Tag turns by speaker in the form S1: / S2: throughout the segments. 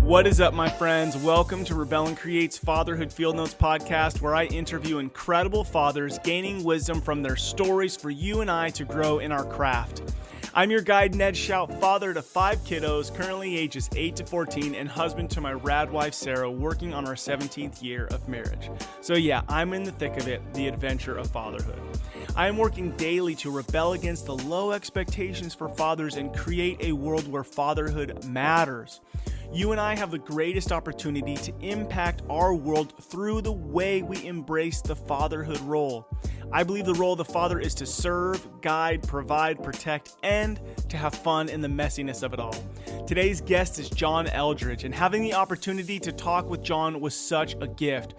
S1: What is up, my friends? Welcome to Rebel and Create's Fatherhood Field Notes podcast, where I interview incredible fathers gaining wisdom from their stories for you and I to grow in our craft. I'm your guide, Ned Shout, father to 5 kiddos, currently ages 8 to 14, and husband to my rad wife, Sarah, working on our 17th year of marriage. So yeah, I'm in the thick of it, the adventure of fatherhood. I am working daily to rebel against the low expectations for fathers and create a world where fatherhood matters. You and I have the greatest opportunity to impact our world through the way we embrace the fatherhood role. I believe the role of the father is to serve, guide, provide, protect, and to have fun in the messiness of it all. Today's guest is John Eldredge, and having the opportunity to talk with John was such a gift.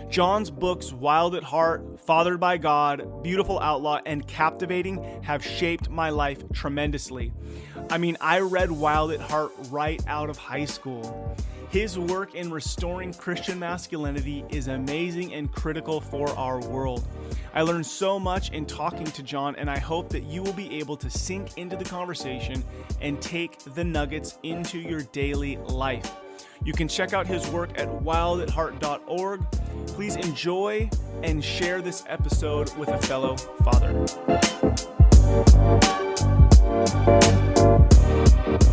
S1: John's books, Wild at Heart, Fathered by God, Beautiful Outlaw, and Captivating have shaped my life tremendously. I mean, I read Wild at Heart right out of high school. His work in restoring Christian masculinity is amazing and critical for our world. I learned so much in talking to John, and I hope that you will be able to sink into the conversation and take the nuggets into your daily life. You can check out his work at wildatheart.org. Please enjoy and share this episode with a fellow father.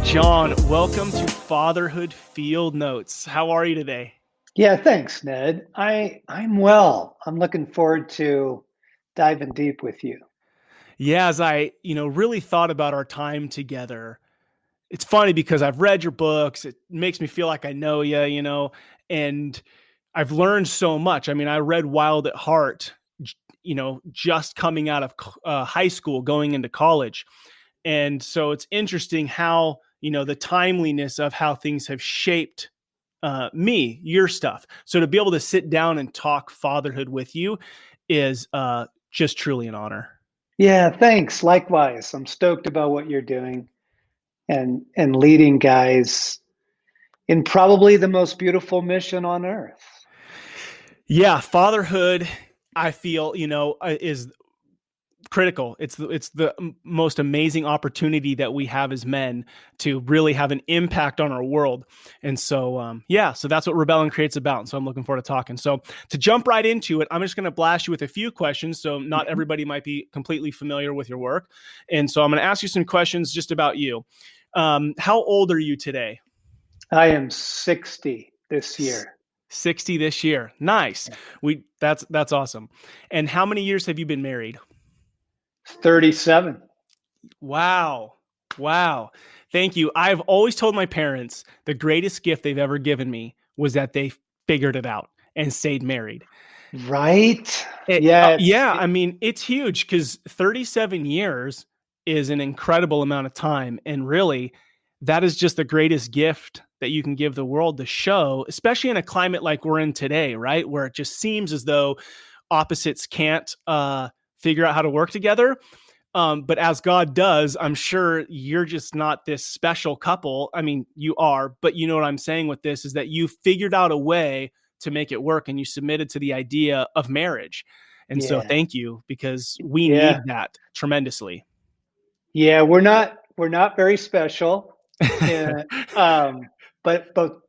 S1: John, welcome to Fatherhood Field Notes. How are you today?
S2: Yeah, thanks, Ned. I'm well. I'm looking forward to diving deep with you.
S1: Yeah, as I, really thought about our time together, it's funny because I've read your books. It makes me feel like I know you, and I've learned so much. I mean, I read Wild at Heart, just coming out of high school, going into college. And so it's interesting how, the timeliness of how things have shaped your stuff. So to be able to sit down and talk fatherhood with you is just truly an honor.
S2: Yeah, thanks. Likewise. I'm stoked about what you're doing and leading guys in probably the most beautiful mission on earth.
S1: Yeah, fatherhood, I feel, is critical. It's the most amazing opportunity that we have as men to really have an impact on our world. And so, so that's what Rebel and Create's about. So I'm looking forward to talking. So to jump right into it, I'm just going to blast you with a few questions. So not everybody might be completely familiar with your work. And so I'm going to ask you some questions just about you. How old are you today?
S2: I am 60 this year.
S1: 60 this year. Nice. That's awesome. And how many years have you been married?
S2: 37.
S1: Wow. Thank you. I've always told my parents the greatest gift they've ever given me was that they figured it out and stayed married.
S2: Right?
S1: I mean, it's huge because 37 years is an incredible amount of time. And really, that is just the greatest gift that you can give the world to show, especially in a climate like we're in today, right? Where it just seems as though opposites can't figure out how to work together. But as God does, I'm sure you're just not this special couple. I mean, you are, but you know what I'm saying with this is that you figured out a way to make it work and you submitted to the idea of marriage. And so thank you, because we need that tremendously.
S2: Yeah, we're not very special. But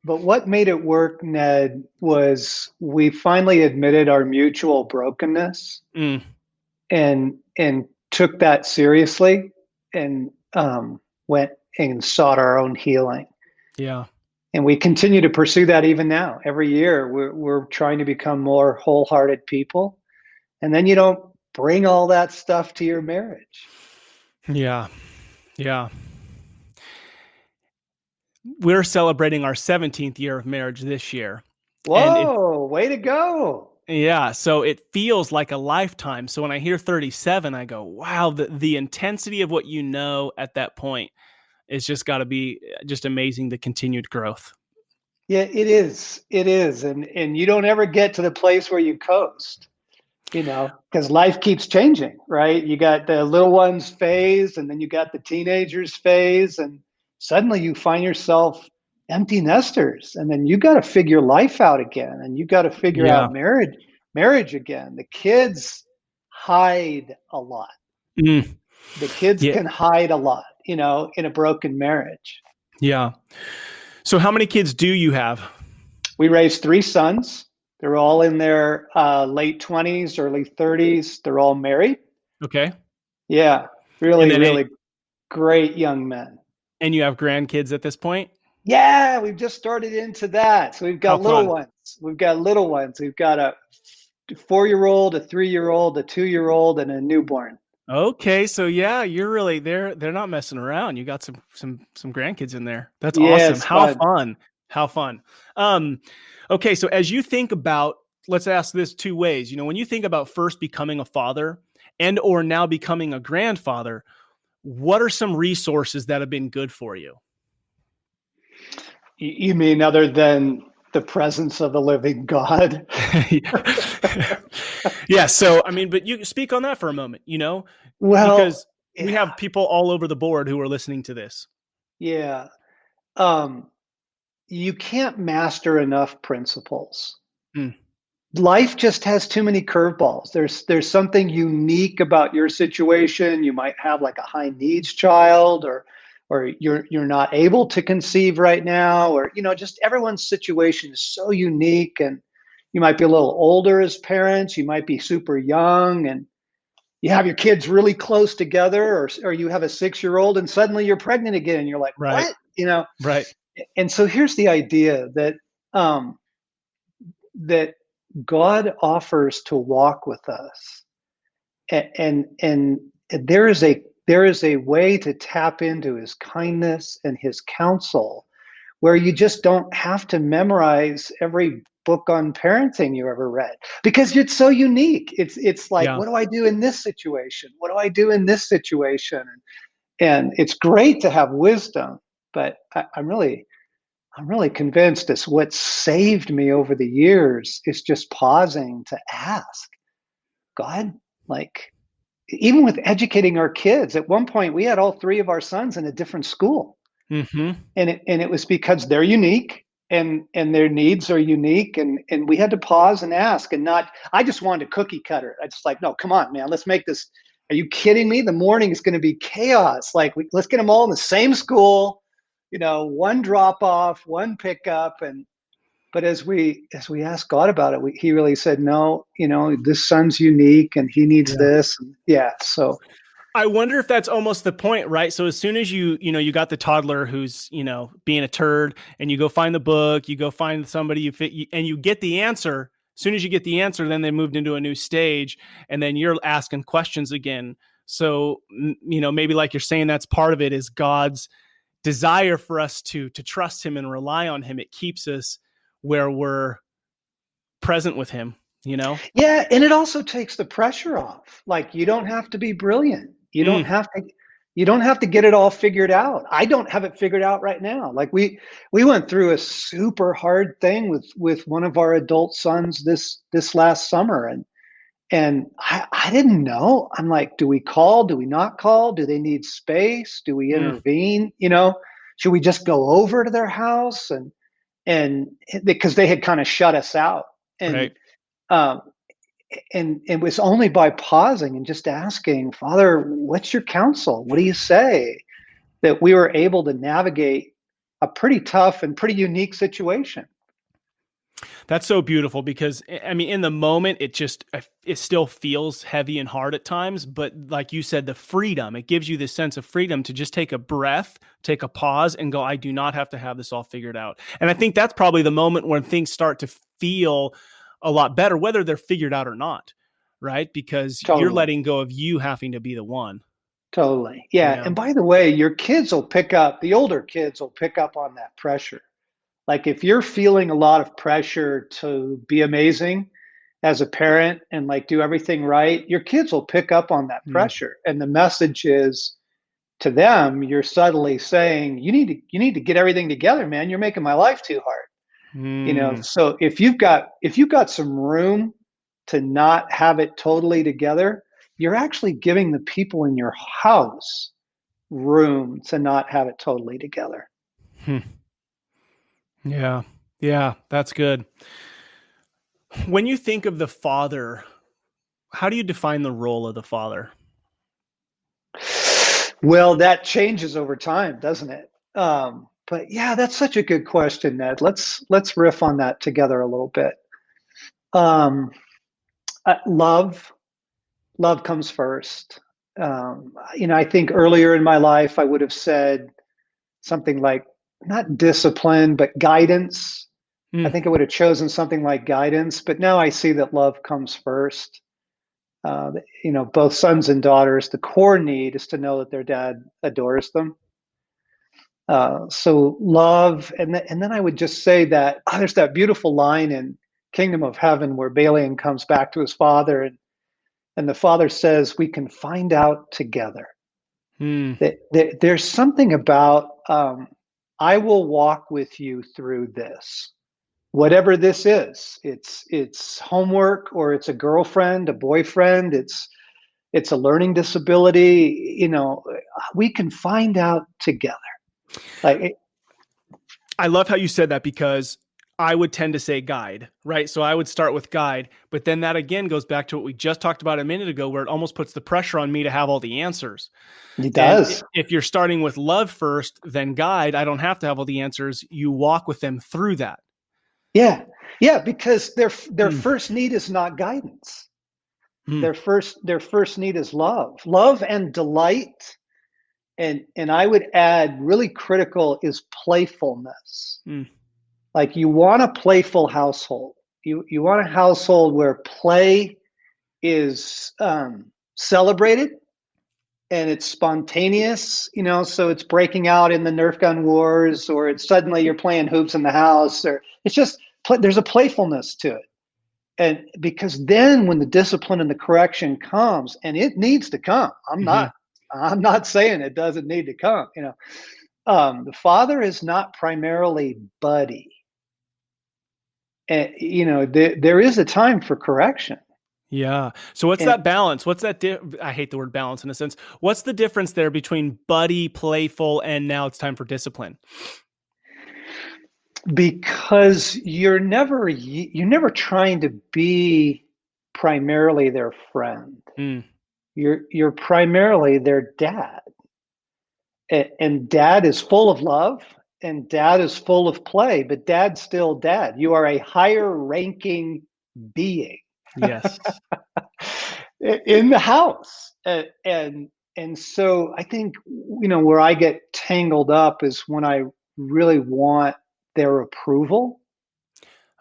S2: what made it work, Ned, was we finally admitted our mutual brokenness and took that seriously and went and sought our own healing.
S1: Yeah.
S2: And we continue to pursue that even now. Every year we're trying to become more wholehearted people. And then you don't bring all that stuff to your marriage.
S1: Yeah. We're celebrating our 17th year of marriage this year.
S2: Whoa, way to go.
S1: Yeah, so it feels like a lifetime. So when I hear 37, I go, wow, the intensity of what you know at that point is just got to be just amazing, the continued growth.
S2: Yeah, it is. And you don't ever get to the place where you coast, because life keeps changing, right? You got the little ones phase, and then you got the teenagers phase, and suddenly you find yourself empty nesters, and then you got to figure life out again, and you got to figure out marriage again. The kids hide a lot. The kids can hide a lot, in a broken marriage.
S1: Yeah. So how many kids do you have?
S2: We raised three sons. They're all in their late 20s, early 30s. They're all married.
S1: Okay.
S2: Yeah,
S1: And
S2: really,
S1: then,
S2: really great young men.
S1: and you have grandkids at this point?
S2: Yeah, we've just started into that. So we've
S1: How
S2: got little
S1: fun.
S2: ones. We've got little ones. We've got a 4-year-old, a 3-year-old, a 2-year-old, and a newborn.
S1: Okay, so yeah, you're really they're not messing around. You got some grandkids in there. That's
S2: Yeah,
S1: awesome.
S2: it's
S1: How
S2: fun.
S1: fun. How fun. Um okay, so as you think about, let's ask this two ways. When you think about first becoming a father and or now becoming a grandfather, what are some resources that have been good for you?
S2: You mean other than the presence of the living God?
S1: Yeah, so I mean, but you speak on that for a moment,
S2: Well,
S1: because we
S2: yeah,
S1: have people all over the board who are listening to this.
S2: yeah. Um, you can't master enough principles.
S1: Mm,
S2: Life just has too many curveballs. There's something unique about your situation. You might have like a high needs child, or you're not able to conceive right now, or just everyone's situation is so unique. And you might be a little older as parents, you might be super young, and you have your kids really close together, or you have a 6-year-old and suddenly you're pregnant again and you're like,
S1: right,
S2: what?
S1: right.
S2: And so here's the idea um, that God offers to walk with us, and there is a way to tap into His kindness and His counsel, where you just don't have to memorize every book on parenting you ever read, because it's so unique. It's like,
S1: Yeah.
S2: what do I do in this situation? What do I do in this situation? And it's great to have wisdom, but I'm really convinced it's what saved me over the years is just pausing to ask God, like, even with educating our kids, at one point we had all three of our sons in a different school.
S1: Mhm.
S2: And it was because they're unique, and their needs are unique, and we had to pause and ask, and not, I just wanted a cookie cutter. I just like, no, come on, man, let's make this. Are you kidding me? The morning is going to be chaos. Like, let's get them all in the same school, one drop off, one pickup. And but as we asked God about it, he really said, no, this son's unique and he needs
S1: Yeah.
S2: this. And yeah, so
S1: I wonder if that's almost the point, right? So as soon as you got the toddler who's, being a turd, and you go find the book, you go find somebody and you get the answer. As soon as you get the answer, then they moved into a new stage, and then you're asking questions again. So, maybe like you're saying, that's part of it, is God's desire for us to trust Him and rely on Him. It keeps us where we're present with Him.
S2: yeah, and it also takes the pressure off. Like, you don't have to be brilliant.
S1: Mm,
S2: You don't have to get it all figured out. I don't have it figured out right now. Like, we went through a super hard thing with one of our adult sons this last summer, and I didn't know. I'm like, do we call? Do we not call? Do they need space? Do we
S1: mm,
S2: intervene? Should we just go over to their house? And because they had kind of shut us out. And
S1: right.
S2: um, and it was only by pausing and just asking, Father, what's your counsel? What do you say? That we were able to navigate a pretty tough and pretty unique situation.
S1: That's so beautiful, because I mean, in the moment, it still feels heavy and hard at times, but like you said, the freedom, it gives you this sense of freedom to just take a breath, take a pause, and go, I do not have to have this all figured out. And I think that's probably the moment when things start to feel a lot better, whether they're figured out or not, right? Because you're
S2: Totally.
S1: letting go of you having to be the one.
S2: Totally. Yeah.
S1: Yeah.
S2: And by the way, the older kids will pick up on that pressure. Like, if you're feeling a lot of pressure to be amazing as a parent and like do everything right, your kids will pick up on that
S1: Mm,
S2: pressure. And the message is, to them, you're subtly saying, you need to get everything together, man. You're making my life too hard.
S1: mm,
S2: So if you've got some room to not have it totally together, you're actually giving the people in your house room to not have it totally together.
S1: hmm. Yeah. Yeah. That's good. When you think of the father, how do you define the role of the father?
S2: Well, that changes over time, doesn't it? but yeah, that's such a good question, Ned. Let's riff on that together a little bit. Um, love, love comes first. I think earlier in my life, I would have said something like not discipline, but guidance. I
S1: Mm,
S2: think I would have chosen something like guidance, but now I see that love comes first. Both sons and daughters, the core need is to know that their dad adores them. So love, and then I would just say that there's that beautiful line in Kingdom of Heaven where Balian comes back to his father, and the father says, "We can find out together."
S1: mm,
S2: There's something about I will walk with you through this, whatever this is. It's homework, or it's a girlfriend, a boyfriend. It's a learning disability. We can find out together. Like,
S1: I love how you said that because I would tend to say guide, right? So I would start with guide, but then that again goes back to what we just talked about a minute ago, where it almost puts the pressure on me to have all the answers.
S2: it
S1: And
S2: does.
S1: if you're starting with love first, then guide, I don't have to have all the answers. You walk with them through that.
S2: Yeah. Yeah, because their
S1: Mm,
S2: first need is not guidance.
S1: mm,
S2: Their first need is love. Love and delight. And I would add, really critical is playfulness.
S1: mm.
S2: Like, you want a playful household. You want a household where play is celebrated and it's spontaneous, so it's breaking out in the Nerf gun wars, or it's suddenly you're playing hoops in the house, or it's just there's a playfulness to it. And because then when the discipline and the correction comes, and it needs to come,
S1: Mm-hmm.
S2: I'm not saying it doesn't need to come, the father is not primarily buddy. And there is a time for correction.
S1: Yeah. So what's
S2: And
S1: that balance? What's that? I hate the word balance in a sense. What's the difference there between buddy, playful, and now it's time for discipline?
S2: because you're never trying to be primarily their friend.
S1: Mm,
S2: You're primarily their dad. And dad is full of love, and dad is full of play, but dad's still dad. You are a higher ranking being
S1: yes.
S2: in the house. And so I think, where I get tangled up is when I really want their approval.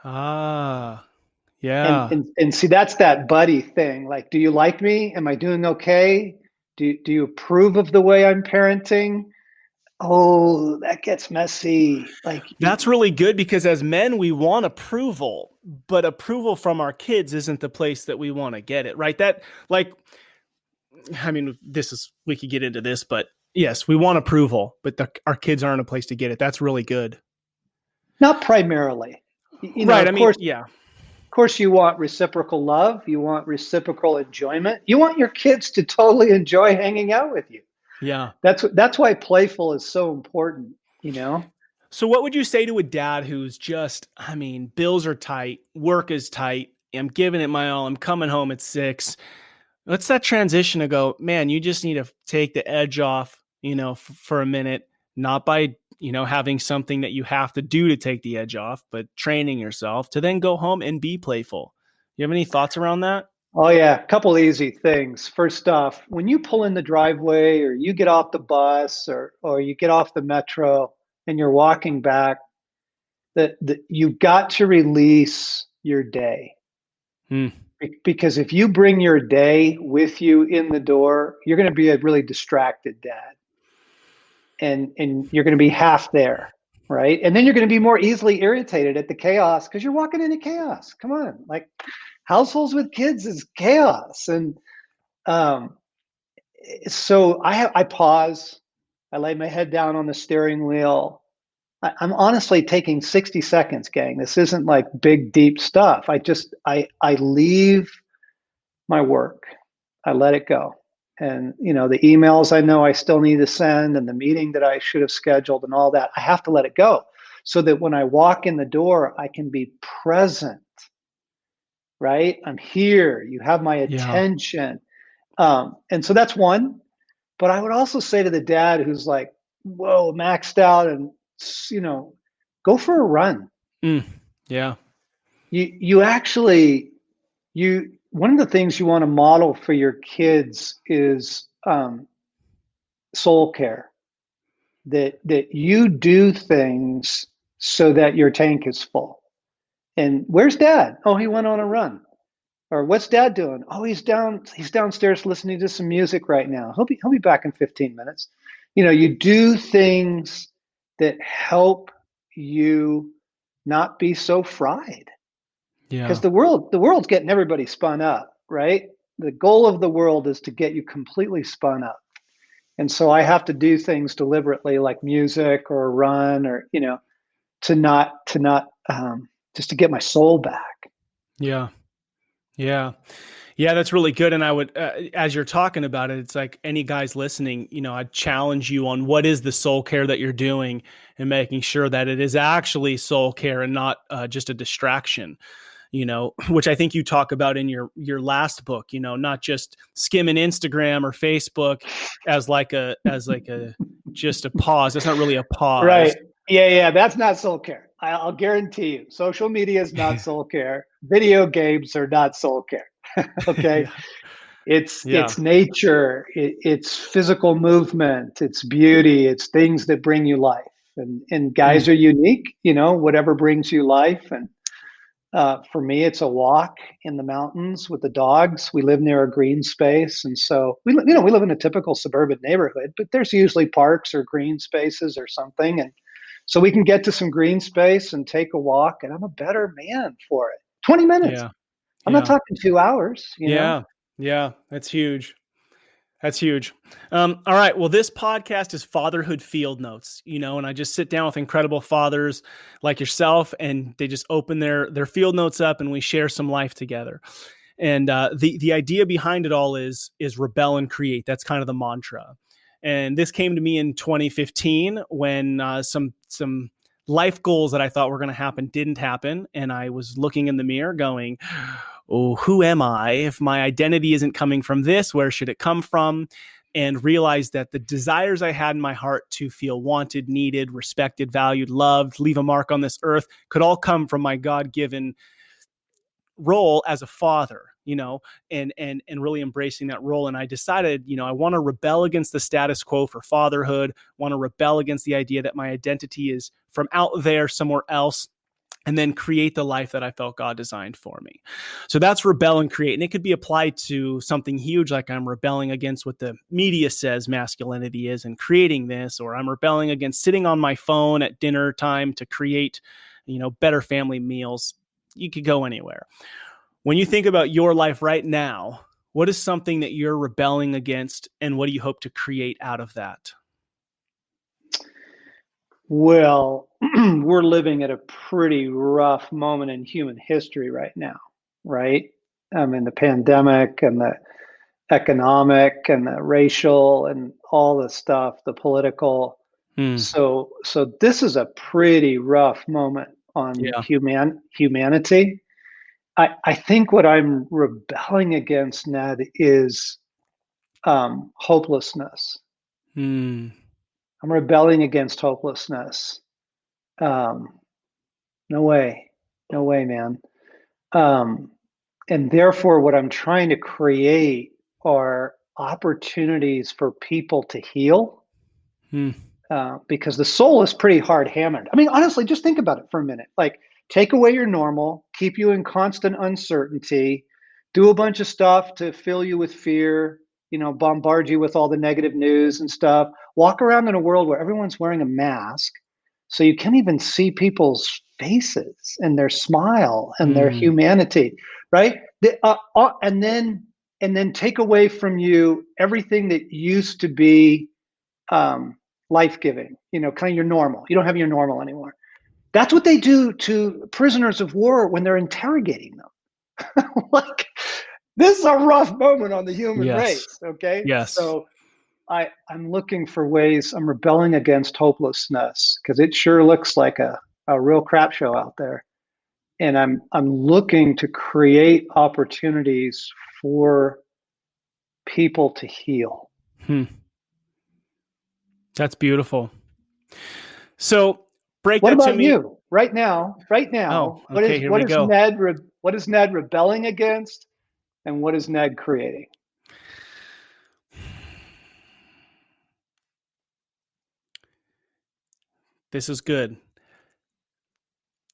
S1: Ah,
S2: And
S1: yeah.
S2: and and see, that's that buddy thing. Like, do you like me? Am I doing okay? Do you approve of the way I'm parenting? Oh, that gets messy. Like,
S1: That's really good because as men, we want approval, but approval from our kids isn't the place that we want to get it, right? I mean, we could get into this, but yes, we want approval, but our kids aren't a place to get it. That's really good.
S2: not primarily.
S1: Right. I
S2: Of
S1: mean,
S2: course,
S1: yeah.
S2: you want reciprocal love. You want reciprocal enjoyment. You want your kids to totally enjoy hanging out with you.
S1: Yeah.
S2: That's why playful is so important.
S1: So what would you say to a dad who's just, I mean, bills are tight, work is tight, I'm giving it my all, I'm coming home at 6. What's that transition to go, man, you just need to take the edge off, for a minute, not by, having something that you have to do to take the edge off, but training yourself to then go home and be playful. You have any thoughts around that?
S2: Oh yeah, a couple easy things. First off, when you pull in the driveway, or you get off the bus, or you get off the metro and you're walking back, that you've got to release your day.
S1: Hmm.
S2: Because if you bring your day with you in the door, you're going to be a really distracted dad, and you're going to be half there, right? And then you're going to be more easily irritated at the chaos because you're walking into chaos. Come on, like, households with kids is chaos. And um, so I pause, I lay my head down on the steering wheel. I'm honestly taking 60 seconds, gang. This isn't like big, deep stuff. I leave my work. I let it go. And, the emails I know I still need to send, and the meeting that I should have scheduled, and all that, I have to let it go so that when I walk in the door, I can be present, right? I'm here. You have my
S1: Yeah.
S2: attention. And so that's one. But I would also say to the dad who's like, whoa, maxed out and go for a run.
S1: Mm. Yeah.
S2: You actually, one of the things you want to model for your kids is soul care, that you do things so that your tank is full. And where's dad? Oh, he went on a run. Or what's dad doing? Oh, he's downstairs listening to some music right now. He'll be back in 15 minutes. You do things that help you not be so fried, because
S1: Yeah.
S2: the world's getting everybody spun up, right? The goal of the world is to get you completely spun up. And so I have to do things deliberately, like music or a run, or to not just to get my soul back.
S1: Yeah. Yeah. Yeah, that's really good. And I would, as you're talking about it, it's like any guys listening, I'd challenge you on what is the soul care that you're doing and making sure that it is actually soul care and not just a distraction, which I think you talk about in your last book, not just skimming Instagram or Facebook as like a just a pause. That's not really a pause.
S2: Right. Yeah. That's not soul care. I'll guarantee you. Social media is not soul care. Video games are not soul care. Okay.
S1: Yeah. Yeah.
S2: It's nature. It's physical movement. It's beauty. It's things that bring you life. And
S1: Mm.
S2: guys are unique. Whatever brings you life. And for me, it's a walk in the mountains with the dogs. We live near a green space, and so we live in a typical suburban neighborhood, but there's usually parks or green spaces or something, and so we can get to some green space and take a walk. And I'm a better man for it. 20 minutes.
S1: Yeah.
S2: I'm not
S1: Yeah.
S2: talking 2 hours.
S1: Yeah. Yeah. That's huge. That's huge. All right. Well, this podcast is Fatherhood Field Notes, and I just sit down with incredible fathers like yourself, and they just open their field notes up, and we share some life together. And the idea behind it all is rebel and create. That's kind of the mantra. And this came to me in 2015 when some life goals that I thought were going to happen didn't happen, and I was looking in the mirror, going, oh, who am I? If my identity isn't coming from this, where should it come from? And realized that the desires I had in my heart to feel wanted, needed, respected, valued, loved, leave a mark on this earth could all come from my God-given role as a father, and really embracing that role. And I decided, I want to rebel against the status quo for fatherhood, want to rebel against the idea that my identity is from out there somewhere else, and then create the life that I felt God designed for me. So that's rebel and create. And it could be applied to something huge, like I'm rebelling against what the media says masculinity is and creating this, or I'm rebelling against sitting on my phone at dinner time to create, better family meals. You could go anywhere. When you think about your life right now, what is something that you're rebelling against, and what do you hope to create out of that?
S2: Well, we're living at a pretty rough moment in human history right now, right? I mean, the pandemic and the economic and the racial and all the stuff, the political.
S1: Hmm.
S2: So this is a pretty rough moment on
S1: Yeah.
S2: humanity. I think what I'm rebelling against, Ned, is hopelessness.
S1: Hmm.
S2: I'm rebelling against hopelessness. Um, no way, no way, man. Um, and therefore, what I'm trying to create are opportunities for people to heal,
S1: Hmm.
S2: because the soul is pretty hard hammered. I mean, honestly, just think about it for a minute. Like, take away your normal, keep you in constant uncertainty, do a bunch of stuff to fill you with fear, bombard you with all the negative news and stuff. Walk around in a world where everyone's wearing a mask, so you can't even see people's faces and their smile and their
S1: Hmm.
S2: humanity, right? And then take away from you everything that used to be um, life giving, kind of your normal. You don't have your normal anymore. That's what they do to prisoners of war when they're interrogating them. Like, this is a rough moment on the human
S1: Yes.
S2: race. Okay.
S1: Yes.
S2: So I'm looking for ways. I'm rebelling against hopelessness, because it sure looks like a real crap show out there. And I'm looking to create opportunities for people to heal.
S1: Hmm. That's beautiful. So break
S2: What
S1: that to
S2: about
S1: me.
S2: you right now? Right
S1: Oh,
S2: now,
S1: okay, here we go.
S2: What is Ned rebelling against, and what is Ned creating?
S1: This is good.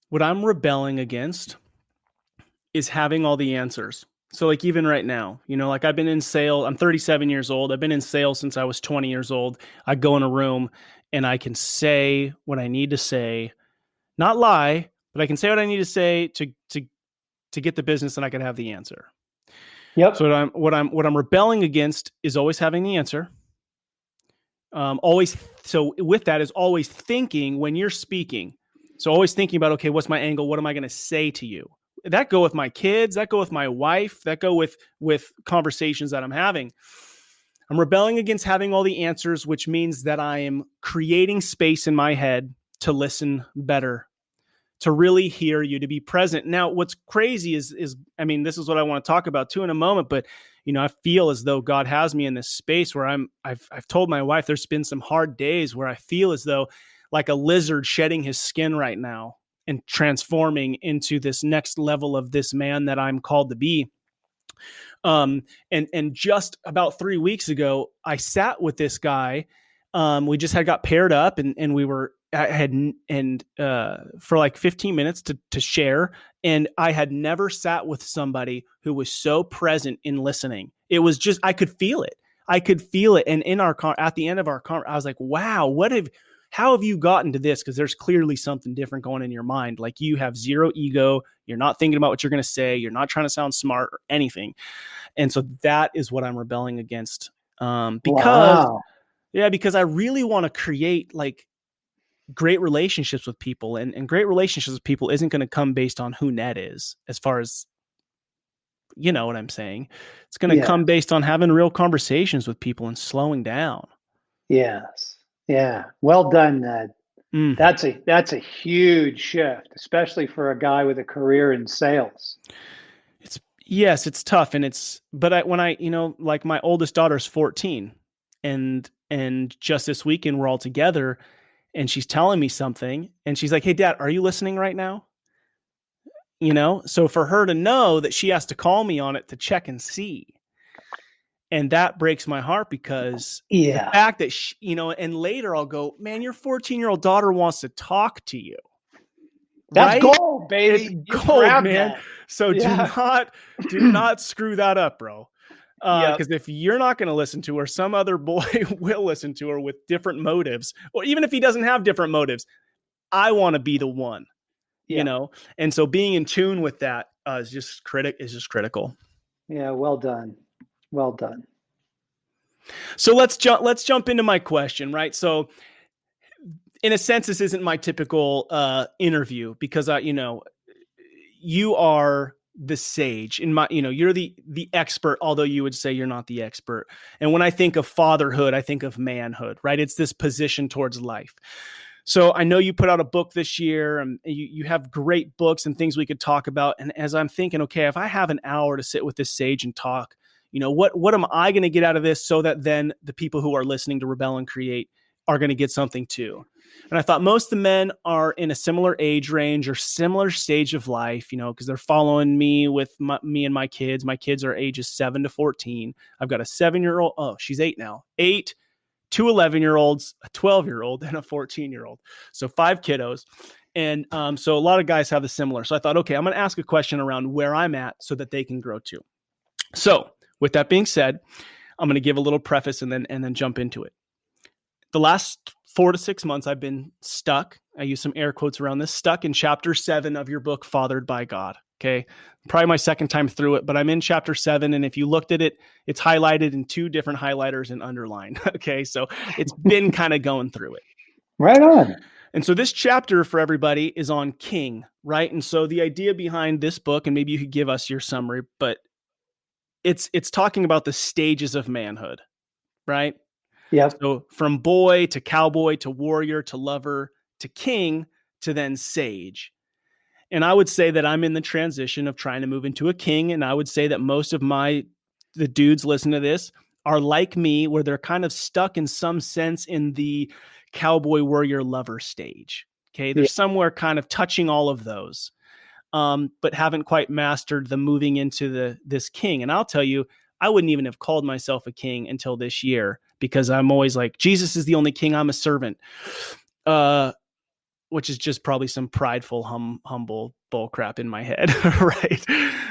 S1: What I'm rebelling against is having all the answers. So like even right now, like I've been in sales. I'm 37 years old. I've been in sales since I was 20 years old. I go in a room and I can say what I need to say, not lie, but I can say what I need to say to get the business, and I can have the answer.
S2: Yep.
S1: So what I'm rebelling against is always having the answer. So with that is always thinking when you're speaking. So always thinking about, okay, what's my angle? What am I going to say to you? That go with my kids, that go with my wife, that go with conversations that I'm having. I'm rebelling against having all the answers, which means that I am creating space in my head to listen better, to really hear you, to be present. Now, what's crazy is I mean, this is what I want to talk about too in a moment, but I feel as though God has me in this space where I've told my wife there's been some hard days where I feel as though like a lizard shedding his skin right now and transforming into this next level of this man that I'm called to be. And just about 3 weeks ago, I sat with this guy. We just got paired up, and for like 15 minutes to share. And I had never sat with somebody who was so present in listening. It was just, I could feel it. And at the end of our conversation, I was like, wow, how have you gotten to this? Because there's clearly something different going in your mind. Like you have zero ego. You're not thinking about what you're going to say. You're not trying to sound smart or anything. And so that is what I'm rebelling against. Because I really want to create like great relationships with people, and great relationships with people isn't going to come based on who Ned is, as far as, you know what I'm saying? It's going to come based on having real conversations with people and slowing down.
S2: Yes. Yeah. Well done, Ned. That's a huge shift, especially for a guy with a career in sales.
S1: It's tough. Like my oldest daughter's 14, and just this weekend we're all together and she's telling me something and she's like, "Hey Dad, are you listening right now?" So for her to know that she has to call me on it to check and see. And that breaks my heart, because the fact that and later I'll go, "Man, your 14-year-old daughter wants to talk to you."
S2: That's
S1: right?
S2: gold, baby.
S1: It's gold, man. That. So do not screw that up, bro. Because if you're not going to listen to her, some other boy will listen to her with different motives, or even if he doesn't have different motives. I want to be the one, and so being in tune with that is just critical.
S2: Yeah, well done. Well done.
S1: So let's jump into my question, right? So in a sense, this isn't my typical interview, because you are the sage in my, you're the expert, although you would say you're not the expert. And when I think of fatherhood, I think of manhood, right? It's this position towards life. So I know you put out a book this year, and you have great books and things we could talk about. And as I'm thinking, okay, if I have an hour to sit with this sage and talk, what am I going to get out of this, so that then the people who are listening to Rebel and Create are going to get something too? And I thought most of the men are in a similar age range or similar stage of life, because they're following me with me and my kids. My kids are ages 7 to 14. I've got a 7-year-old. Oh, she's 8 now. 8, 2 11-year-olds, a 12-year-old, and a 14-year-old. So 5 kiddos. And so a lot of guys have the similar. So I thought, okay, I'm going to ask a question around where I'm at so that they can grow too. So with that being said, I'm going to give a little preface and then jump into it. The last 4 to 6 months, I've been stuck. I use some air quotes around this, stuck in chapter 7 of your book, Fathered by God. Okay. Probably my second time through it, but I'm in chapter 7. And if you looked at it, it's highlighted in 2 different highlighters and underlined. Okay. So it's been kind of going through it.
S2: Right on.
S1: And so this chapter for everybody is on king, right? And so the idea behind this book, and maybe you could give us your summary, but it's talking about the stages of manhood, right?
S2: Yeah.
S1: So from boy to cowboy to warrior to lover to king to then sage. And I would say that I'm in the transition of trying to move into a king. And I would say that most of the dudes listening to this are like me, where they're kind of stuck in some sense in the cowboy warrior lover stage. Okay.
S2: Yeah.
S1: There's somewhere kind of touching all of those, but haven't quite mastered the moving into this king. And I'll tell you, I wouldn't even have called myself a king until this year, because I'm always like, Jesus is the only king. I'm a servant, which is just probably some prideful, humble bull crap in my head. Right.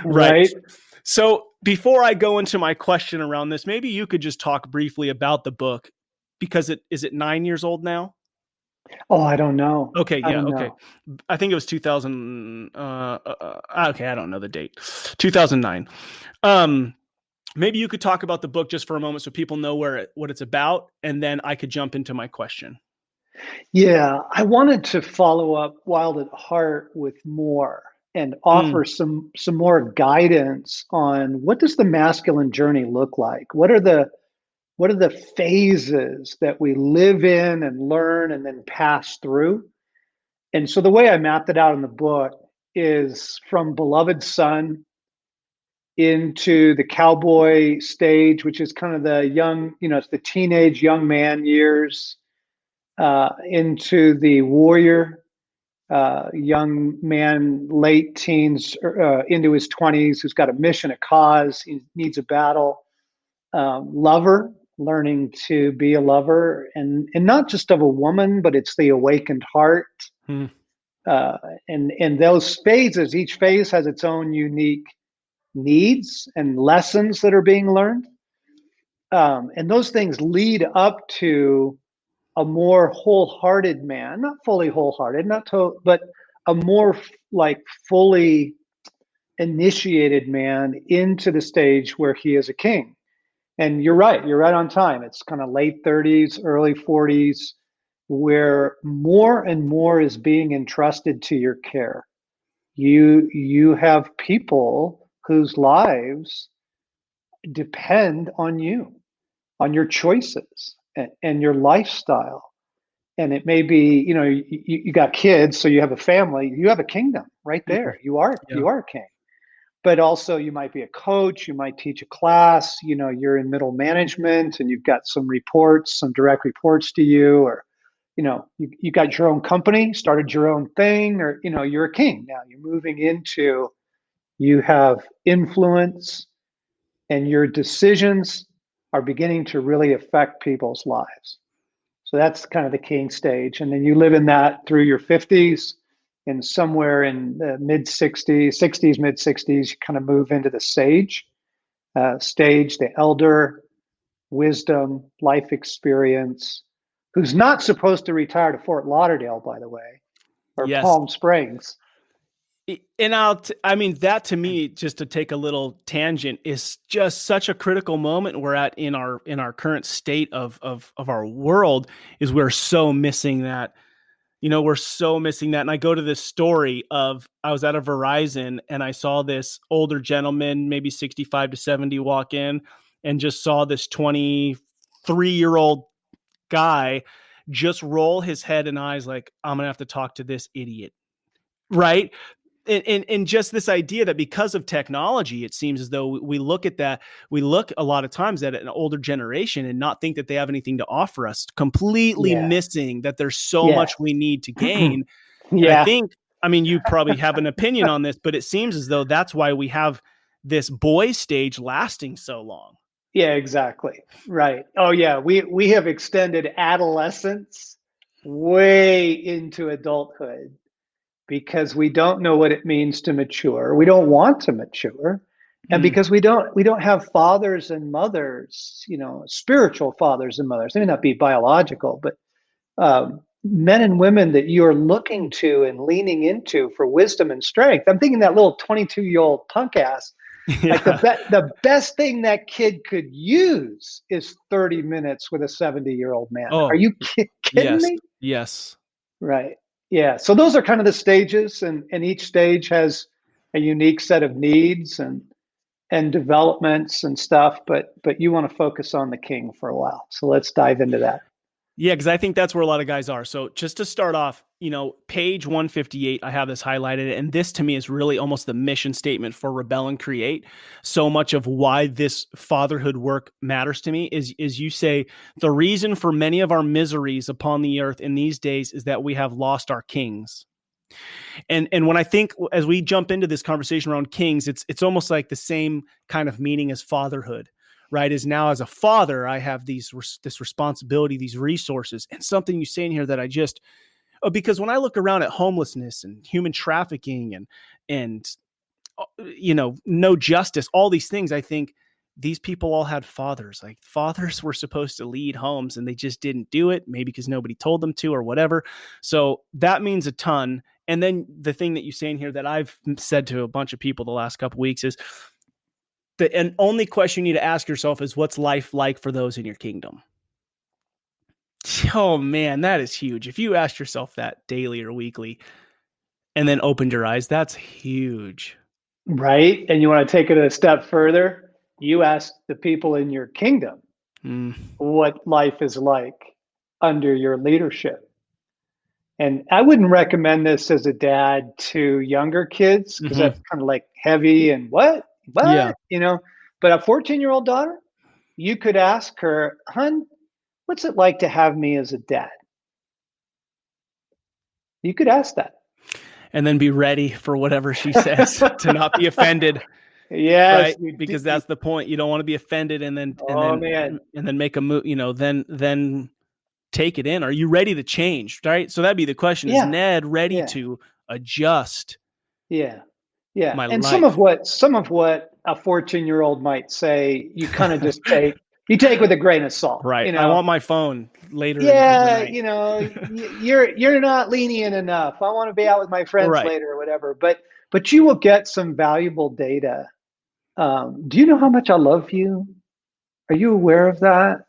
S1: Right.
S2: Right.
S1: So before I go into my question around this, maybe you could just talk briefly about the book, because is it 9 years old now?
S2: Oh, I don't know.
S1: Okay.
S2: I
S1: Yeah.
S2: don't
S1: Okay.
S2: know.
S1: I think it was 2000. Okay. I don't know the date. 2009. Maybe you could talk about the book just for a moment so people know what it's about, and then I could jump into my question.
S2: Yeah, I wanted to follow up Wild at Heart with more and offer some more guidance on what does the masculine journey look like? What are the phases that we live in and learn and then pass through? And so the way I mapped it out in the book is from beloved son into the cowboy stage, which is kind of the young, it's the teenage young man years, into the warrior, young man, late teens, into his 20s, who's got a mission, a cause, he needs a battle, lover, learning to be a lover, and not just of a woman, but it's the awakened heart.
S1: Hmm.
S2: And those phases, each phase has its own unique needs and lessons that are being learned. And those things lead up to a more wholehearted man, not fully wholehearted, but a more like fully initiated man into the stage where he is a king. And you're right on time. It's kind of late 30s, early 40s, where more and more is being entrusted to your care. You have people whose lives depend on you, on your choices and your lifestyle. And it may be, you got kids, so you have a family, you have a kingdom right there.
S1: Yeah.
S2: You are a king. But also you might be a coach, you might teach a class, you're in middle management and you've got some reports, some direct reports to you, or you got your own company, started your own thing, or you're a king now. You're moving into, you have influence, and your decisions are beginning to really affect people's lives. So that's kind of the king stage. And then you live in that through your 50s, and somewhere in the mid 60s, mid 60s, you kind of move into the sage stage, the elder, wisdom, life experience, who's not supposed to retire to Fort Lauderdale, by the way, or
S1: Yes.
S2: Palm Springs.
S1: And I mean, that to me, just to take a little tangent, is just such a critical moment we're at in our current state of our world. Is we're so missing that. We're so missing that. And I go to this story of, I was at a Verizon and I saw this older gentleman, maybe 65 to 70, walk in, and just saw this 23-year-old guy just roll his head and eyes like, I'm gonna have to talk to this idiot. Right. And just this idea that because of technology, it seems as though we look at that, we look a lot of times at an older generation and not think that they have anything to offer us, completely
S2: Yeah.
S1: missing that there's so
S2: Yeah.
S1: much we need to gain. And I
S2: Yeah.
S1: think, I mean, you probably have an opinion on this, but it seems as though that's why we have this boy stage lasting so long.
S2: Yeah, exactly. Right. Oh yeah, we have extended adolescence way into adulthood because we don't know what it means to mature. We don't want to mature. And
S1: Mm.
S2: because we don't have fathers and mothers, spiritual fathers and mothers. They may not be biological, but men and women that you are looking to and leaning into for wisdom and strength. I'm thinking that little 22-year-old punk ass. Like
S1: Yeah.
S2: the best thing that kid could use is 30 minutes with a 70-year-old man. Are
S1: Oh,
S2: you kidding
S1: yes.
S2: me?
S1: Yes.
S2: Right. Yeah. So those are kind of the stages, and each stage has a unique set of needs and developments and stuff. But you want to focus on the king for a while. So let's dive into that.
S1: Yeah, because I think that's where a lot of guys are. So just to start off, page 158, I have this highlighted, and this to me is really almost the mission statement for Rebel and Create. So much of why this fatherhood work matters to me is you say, the reason for many of our miseries upon the earth in these days is that we have lost our kings. And when I think, as we jump into this conversation around kings, it's almost like the same kind of meaning as fatherhood, right? Is now as a father, I have this responsibility, these resources, and something you say in here that I just, because when I look around at homelessness and human trafficking and no justice, all these things, I think these people all had fathers. Like, fathers were supposed to lead homes and they just didn't do it, maybe because nobody told them to or whatever. So that means a ton. And then the thing that you say in here that I've said to a bunch of people the last couple of weeks is and only question you need to ask yourself is, what's life like for those in your kingdom? Oh man, that is huge. If you ask yourself that daily or weekly and then opened your eyes, that's huge.
S2: Right. And you want to take it a step further. You ask the people in your kingdom what life is like under your leadership. And I wouldn't recommend this as a dad to younger kids, because that's kind of like heavy and what,
S1: Yeah.
S2: But a 14-year-old daughter, you could ask her, "Hun, what's it like to have me as a dad?" You could ask that.
S1: And then be ready for whatever she says to not be offended.
S2: Yes,
S1: right? Because that's the point. You don't want to be offended and then make a move, then take it in. Are you ready to change? Right. So that'd be the question. Is Ned ready to adjust?
S2: Yeah. Yeah.
S1: My
S2: and
S1: life?
S2: some of what a 14-year-old might say, you kind of just take with a grain of salt.
S1: Right. I want my phone later.
S2: Yeah. You're not lenient enough. I want to be out with my friends later or whatever. But you will get some valuable data. Do you know how much I love you? Are you aware of that?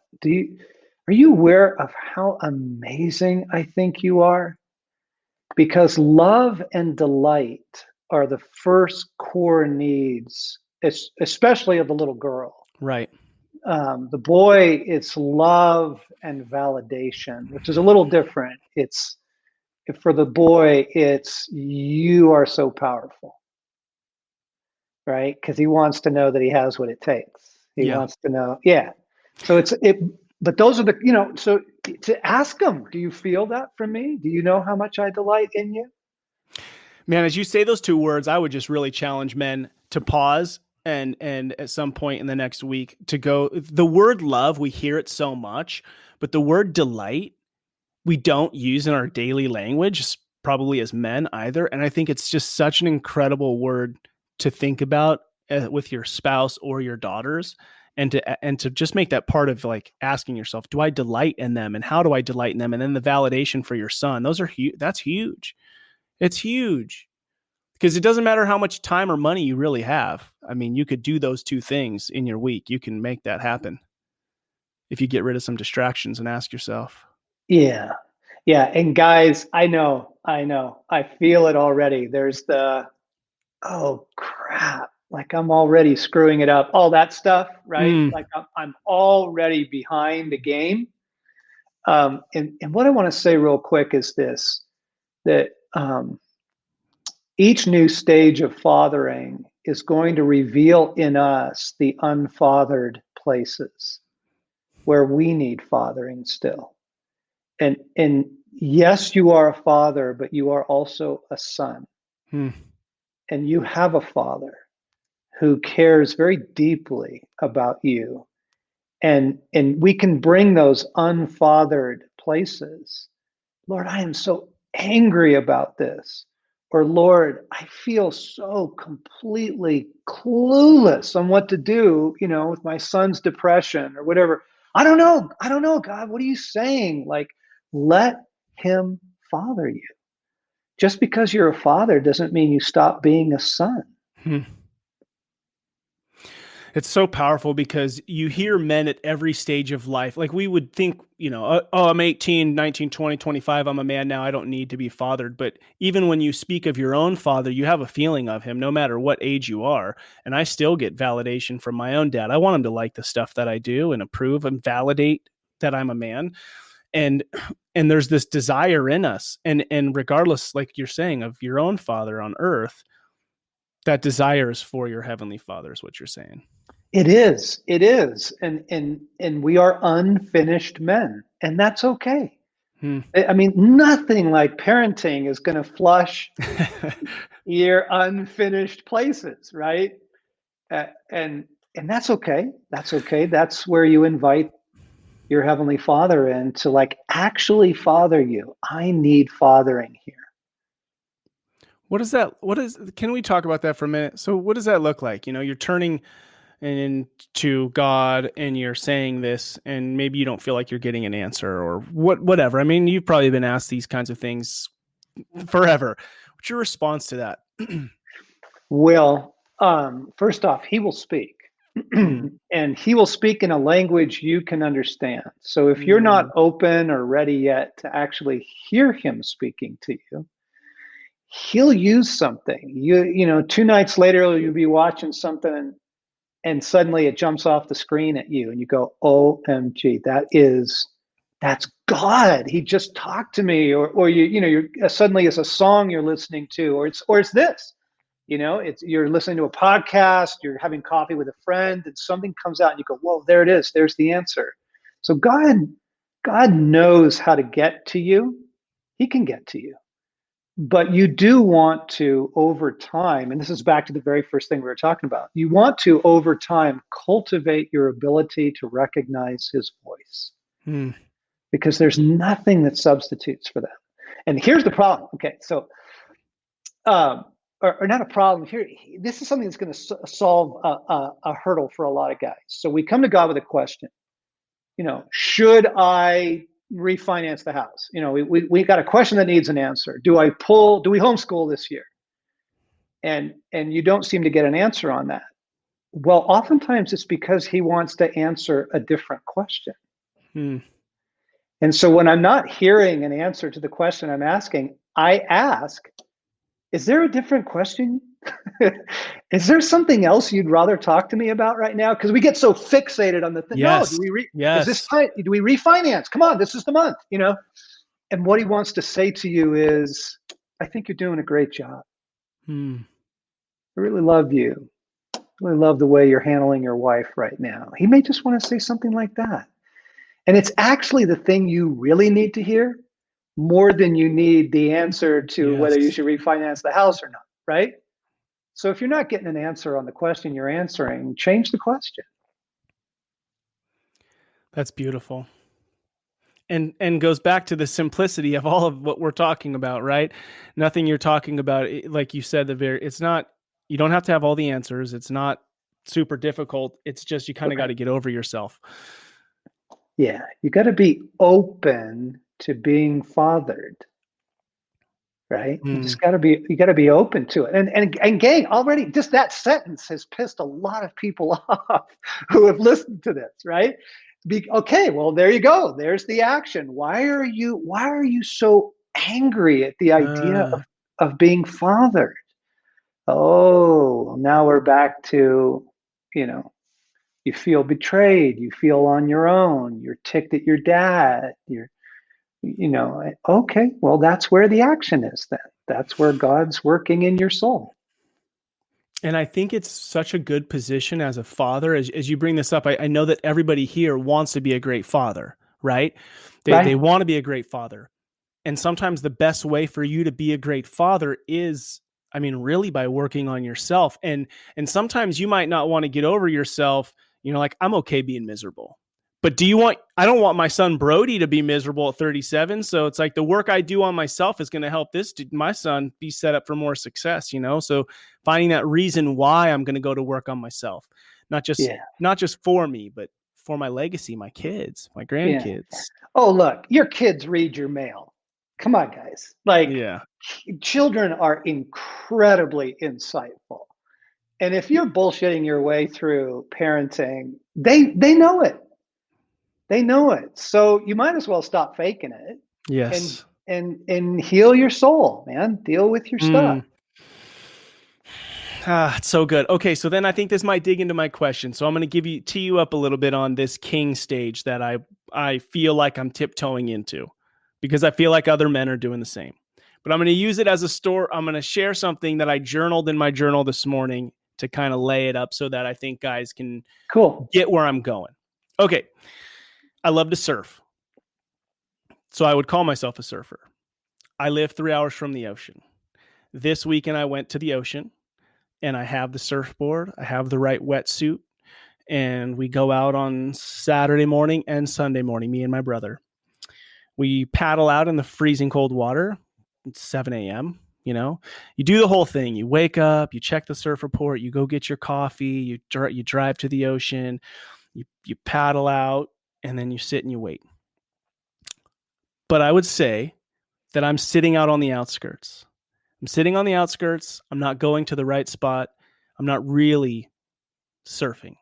S2: Are you aware of how amazing I think you are? Because love and delight are the first core needs, especially of the little girl.
S1: Right.
S2: The boy, it's love and validation, which is a little different. For the boy, it's, you are so powerful, right? Because he wants to know that he has what it takes. He wants to know. Yeah. So but those are so to ask them, do you feel that from me? Do you know how much I delight in you?
S1: Man, as you say those two words, I would just really challenge men to pause and at some point in the next week to go, the word love, we hear it so much, but the word delight, we don't use in our daily language, probably as men either. And I think it's just such an incredible word to think about with your spouse or your daughters, and to just make that part of like asking yourself, do I delight in them, and how do I delight in them? And then the validation for your son, those are huge. That's huge. It's huge, because it doesn't matter how much time or money you really have. I mean, you could do those two things in your week. You can make that happen if you get rid of some distractions and ask yourself.
S2: Yeah. Yeah. And guys, I know. I feel it already. There's oh crap. Like, I'm already screwing it up. All that stuff, right? Like, I'm already behind the game. And what I want to say real quick is this, that each new stage of fathering is going to reveal in us the unfathered places where we need fathering still. And yes, you are a father, but you are also a son. And you have a father who cares very deeply about you. And we can bring those unfathered places. Lord, I am so angry about this. Or, Lord, I feel so completely clueless on what to do, with my son's depression or whatever. I don't know, God, what are you saying? Like, let him father you. Just because you're a father doesn't mean you stop being a son.
S1: It's so powerful, because you hear men at every stage of life. Like, we would think, oh, I'm 18, 19, 20, 25. I'm a man now. I don't need to be fathered. But even when you speak of your own father, you have a feeling of him no matter what age you are. And I still get validation from my own dad. I want him to like the stuff that I do and approve and validate that I'm a man. And there's this desire in us, and regardless, like you're saying, of your own father on earth, that desire is for your heavenly Father, is what you're saying.
S2: It is. It is. And we are unfinished men, and that's okay. I mean, nothing like parenting is going to flush your unfinished places, right? And that's okay. That's okay. That's where you invite your heavenly Father in to like actually father you. I need fathering here.
S1: Can we talk about that for a minute? So what does that look like? You're turning into God and you're saying this, and maybe you don't feel like you're getting an answer or whatever. I mean, you've probably been asked these kinds of things forever. What's your response to that?
S2: Well, first off, he will speak. And he will speak in a language you can understand. So if you're not open or ready yet to actually hear him speaking to you, he'll use something. You know, 2 nights later, you'll be watching something and suddenly it jumps off the screen at you and you go, OMG, that's God. He just talked to me. Or you're suddenly it's a song you're listening to, or it's this. You're listening to a podcast, you're having coffee with a friend, and something comes out and you go, whoa, there it is. There's the answer. So God knows how to get to you. He can get to you. But you do want to, over time, and this is back to the very first thing we were talking about, you want to, over time, cultivate your ability to recognize his voice. Because there's nothing that substitutes for that. And here's the problem. Okay, so or not a problem here. This is something that's going to solve a hurdle for a lot of guys. So we come to God with a question. Should I refinance the house? We got a question that needs an answer. Do we homeschool this year? And you don't seem to get an answer on that. Well, oftentimes it's because he wants to answer a different question. And so when I'm not hearing an answer to the question I'm asking, I ask, is there a different question? Is there something else you'd rather talk to me about right now? Because we get so fixated on the thing.
S1: Yes.
S2: No,
S1: yes.
S2: Is this time? Do we refinance? Come on, this is the month, And what he wants to say to you is, I think you're doing a great job. I really love you. I really love the way you're handling your wife right now. He may just want to say something like that. And it's actually the thing you really need to hear more than you need the answer to whether you should refinance the house or not, right? So if you're not getting an answer on the question you're answering, change the question.
S1: That's beautiful. And goes back to the simplicity of all of what we're talking about, right? Nothing you're talking about, like you said, it's not, you don't have to have all the answers. It's not super difficult. It's just, you kind of got to get over yourself.
S2: Yeah. You got to be open to being fathered. Right? You got to be open to it. And gang, already just that sentence has pissed a lot of people off who have listened to this, right? Okay, well, there you go. There's the action. Why are you so angry at the idea of being fathered? Oh, now we're back to, you feel betrayed, you feel on your own, you're ticked at your dad, okay, well, that's where the action is then. That's where God's working in your soul.
S1: And I think it's such a good position as a father. As you bring this up, I know that everybody here wants to be a great father, right? They want to be a great father. And sometimes the best way for you to be a great father is, really by working on yourself. And sometimes you might not want to get over yourself, like, I'm okay being miserable. But I don't want my son Brody to be miserable at 37. So it's like the work I do on myself is going to help my son be set up for more success, So finding that reason why I'm going to go to work on myself, not just for me, but for my legacy, my kids, my grandkids.
S2: Yeah. Oh, look, your kids read your mail. Come on, guys. Children are incredibly insightful. And if you're bullshitting your way through parenting, they know it. They know it. So you might as well stop faking it.
S1: Yes.
S2: And heal your soul, man. Deal with your stuff.
S1: It's so good. Okay, so then I think this might dig into my question. So I'm going to tee you up a little bit on this king stage that I feel like I'm tiptoeing into, because I feel like other men are doing the same. But I'm going to use it as a store. I'm going to share something that I journaled in my journal this morning to kind of lay it up so that I think guys can get where I'm going. Okay. I love to surf. So I would call myself a surfer. I live 3 hours from the ocean. This weekend I went to the ocean and I have the surfboard. I have the right wetsuit. And we go out on Saturday morning and Sunday morning, me and my brother. We paddle out in the freezing cold water. It's 7 a.m. You know, you do the whole thing. You wake up, you check the surf report, you go get your coffee, you drive to the ocean, you paddle out, and then you sit and you wait. But I would say that I'm sitting out on the outskirts. I'm sitting on the outskirts. I'm not going to the right spot. I'm not really surfing,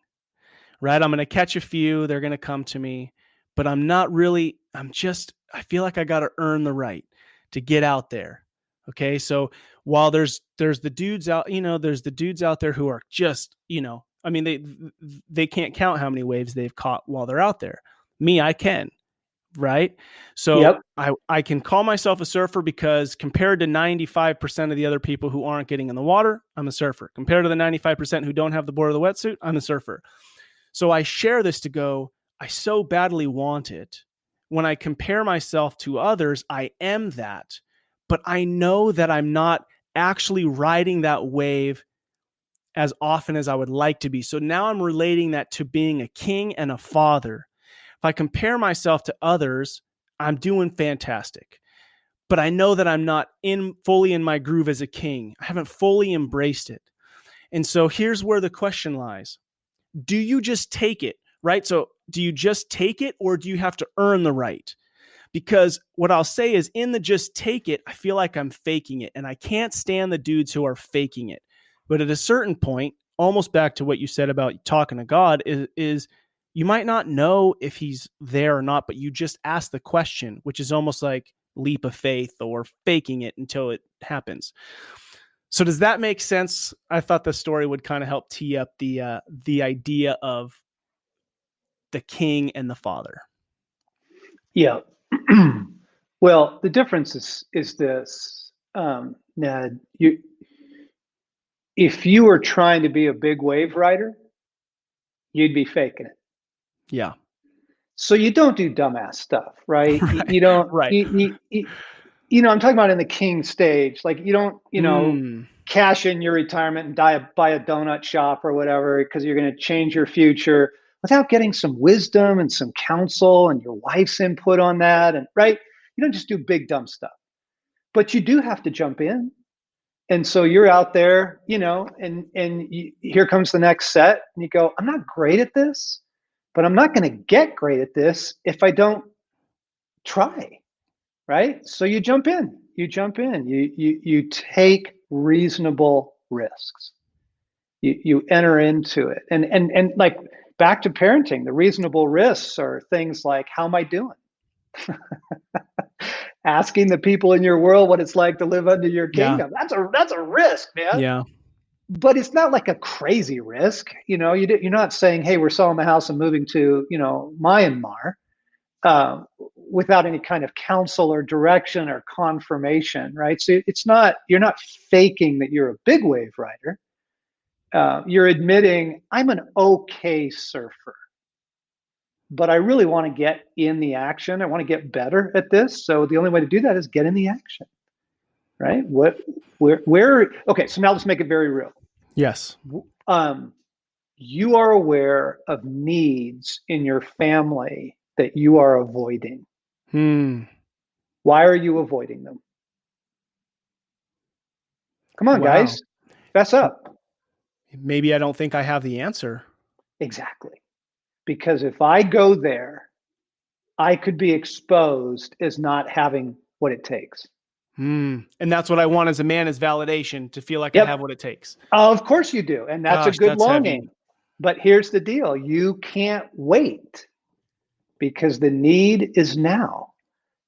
S1: right? I'm going to catch a few. They're going to come to me, but I'm not really, I feel like I got to earn the right to get out there. Okay. So while there's the dudes out, there's the dudes out there who are just, I mean, they can't count how many waves they've caught while they're out there. Me, I can. Right. So I can call myself a surfer because compared to 95% of the other people who aren't getting in the water, I'm a surfer. Compared to the 95% who don't have the board or the wetsuit, I'm a surfer. So I share this to go, I so badly want it. When I compare myself to others, I am that, but I know that I'm not actually riding that wave as often as I would like to be. So now I'm relating that to being a king and a father. If I compare myself to others, I'm doing fantastic. But I know that I'm not fully in my groove as a king. I haven't fully embraced it. And so here's where the question lies. Do you just take it, right? So do you just take it, or do you have to earn the right? Because what I'll say is, in the just take it, I feel like I'm faking it. And I can't stand the dudes who are faking it. But at a certain point, almost back to what you said about talking to God, is you might not know if he's there or not, but you just ask the question, which is almost like leap of faith or faking it until it happens. So does that make sense? I thought the story would kind of help tee up the idea of the king and the father.
S2: Yeah. Well, the difference is this, Ned. If you were trying to be a big wave rider, you'd be faking it.
S1: Yeah.
S2: So you don't do dumbass stuff, right?
S1: Right.
S2: You don't.
S1: Right.
S2: I'm talking about in the king stage. Like you don't, cash in your retirement and buy a donut shop or whatever because you're going to change your future without getting some wisdom and some counsel and your wife's input on that. And right, you don't just do big dumb stuff, but you do have to jump in. And so you're out there, here comes the next set, and you go, I'm not great at this, but I'm not going to get great at this if I don't try. Right? So you jump in. You take reasonable risks. You enter into it. And like back to parenting, the reasonable risks are things like, how am I doing? Asking the people in your world what it's like to live under your kingdom. That's a risk, man.
S1: Yeah.
S2: But it's not like a crazy risk. You're not saying, hey, we're selling the house and moving to, Myanmar. Without any kind of counsel or direction or confirmation, right? So you're not faking that you're a big wave rider. You're admitting, I'm an okay surfer, but I really want to get in the action. I want to get better at this. So the only way to do that is get in the action, right? Okay, so now let's make it very real.
S1: Yes.
S2: You are aware of needs in your family that you are avoiding. Why are you avoiding them? Come on, guys. Fess up.
S1: Maybe I don't think I have the answer.
S2: Exactly. Because if I go there, I could be exposed as not having what it takes.
S1: And that's what I want as a man, is validation, to feel like I have what it takes.
S2: Of course you do. And that's a good longing. Heavy. But here's the deal. You can't wait because the need is now.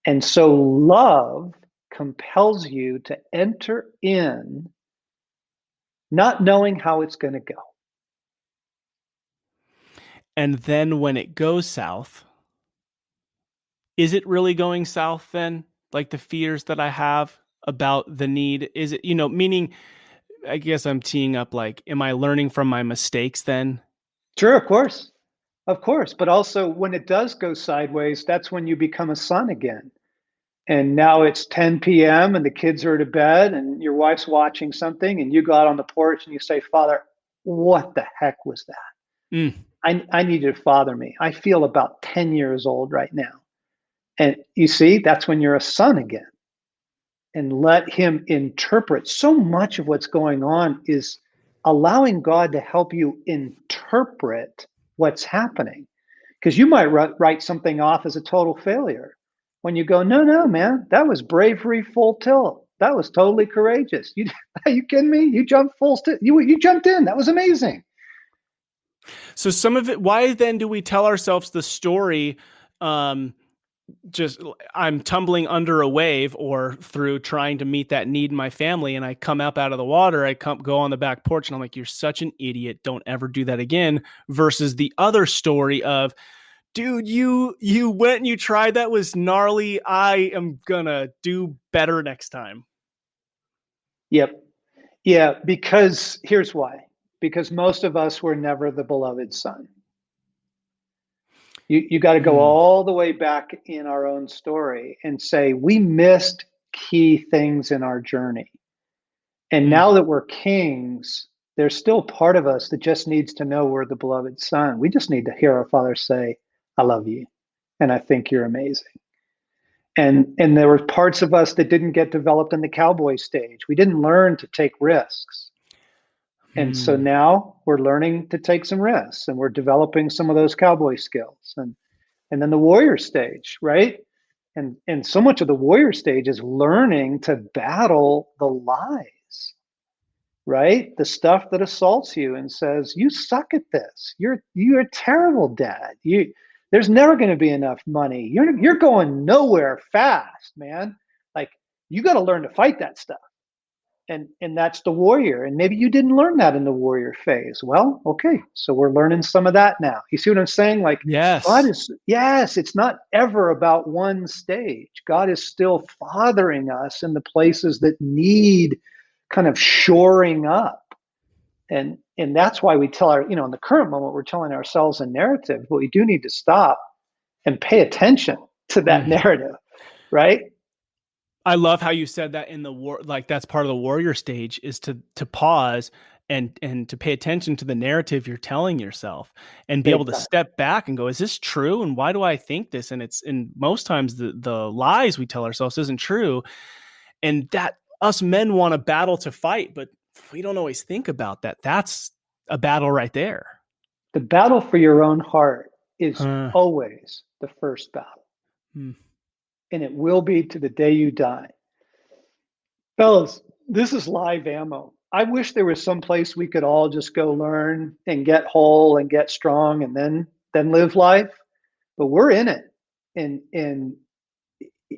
S2: And so love compels you to enter in not knowing how it's going to go.
S1: And then when it goes south, is it really going south then? Like the fears that I have about the need, is it, meaning, I guess I'm teeing up like, am I learning from my mistakes then?
S2: Sure, of course. Of course. But also, when it does go sideways, that's when you become a son again. And now it's 10 p.m. and the kids are to bed and your wife's watching something and you go out on the porch and you say, Father, what the heck was that?
S1: Mm.
S2: I need you to father me. I feel about 10 years old right now. And you see, that's when you're a son again. And let him interpret. So much of what's going on is allowing God to help you interpret what's happening. Because you might write something off as a total failure when you go, no, no, man, that was bravery full tilt. That was totally courageous. Are you kidding me? You jumped full tilt. You jumped in. That was amazing.
S1: So some of it, why then do we tell ourselves the story? Just I'm tumbling under a wave or through trying to meet that need in my family. And I come up out of the water. I go on the back porch and I'm like, you're such an idiot. Don't ever do that again. Versus the other story of, dude, you went and you tried. That was gnarly. I am gonna do better next time.
S2: Yep. Yeah. Because here's why. Because most of us were never the beloved son. You got to go all the way back in our own story and say, we missed key things in our journey. And now that we're kings, there's still part of us that just needs to know we're the beloved son. We just need to hear our Father say, I love you. And I think you're amazing. And there were parts of us that didn't get developed in the cowboy stage. We didn't learn to take risks. And so now we're learning to take some risks and we're developing some of those cowboy skills. And then the warrior stage, right? And so much of the warrior stage is learning to battle the lies, right? The stuff that assaults you and says, you suck at this. You're a terrible dad. There's never going to be enough money. You're going nowhere fast, man. Like you got to learn to fight that stuff. And that's the warrior. And maybe you didn't learn that in the warrior phase. Well, okay. So we're learning some of that now. You see what I'm saying? Like God
S1: Yes.
S2: is, yes, it's not ever about one stage. God is still fathering us in the places that need kind of shoring up. And that's why we tell in the current moment, we're telling ourselves a narrative, but we do need to stop and pay attention to that narrative, right?
S1: I love how you said that in the war, like that's part of the warrior stage is to pause and to pay attention to the narrative you're telling yourself and be able
S2: Big
S1: to
S2: time.
S1: step back and go, is this true? And why do I think this? And most times the lies we tell ourselves isn't true. And that us men want a battle to fight, but we don't always think about that. That's a battle right there.
S2: The battle for your own heart is
S1: Huh.
S2: always the first battle. And it will be to the day you die. Fellas, this is live ammo. I wish there was some place we could all just go learn and get whole and get strong and then live life. But we're in it. And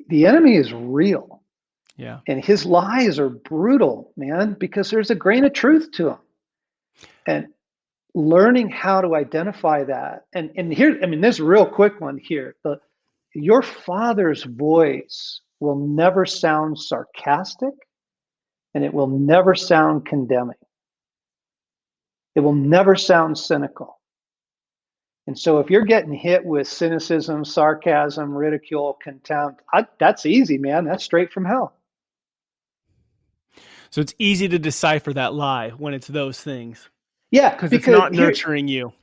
S2: the enemy is real.
S1: Yeah.
S2: And his lies are brutal, man, because there's a grain of truth to them. And learning how to identify that. And here, I mean, there's a real quick one here. Your father's voice will never sound sarcastic and it will never sound condemning. It will never sound cynical. And so if you're getting hit with cynicism, sarcasm, ridicule, contempt, that's easy, man. That's straight from hell.
S1: So it's easy to decipher that lie when it's those things
S2: Yeah,
S1: because it's
S2: because
S1: not nurturing you.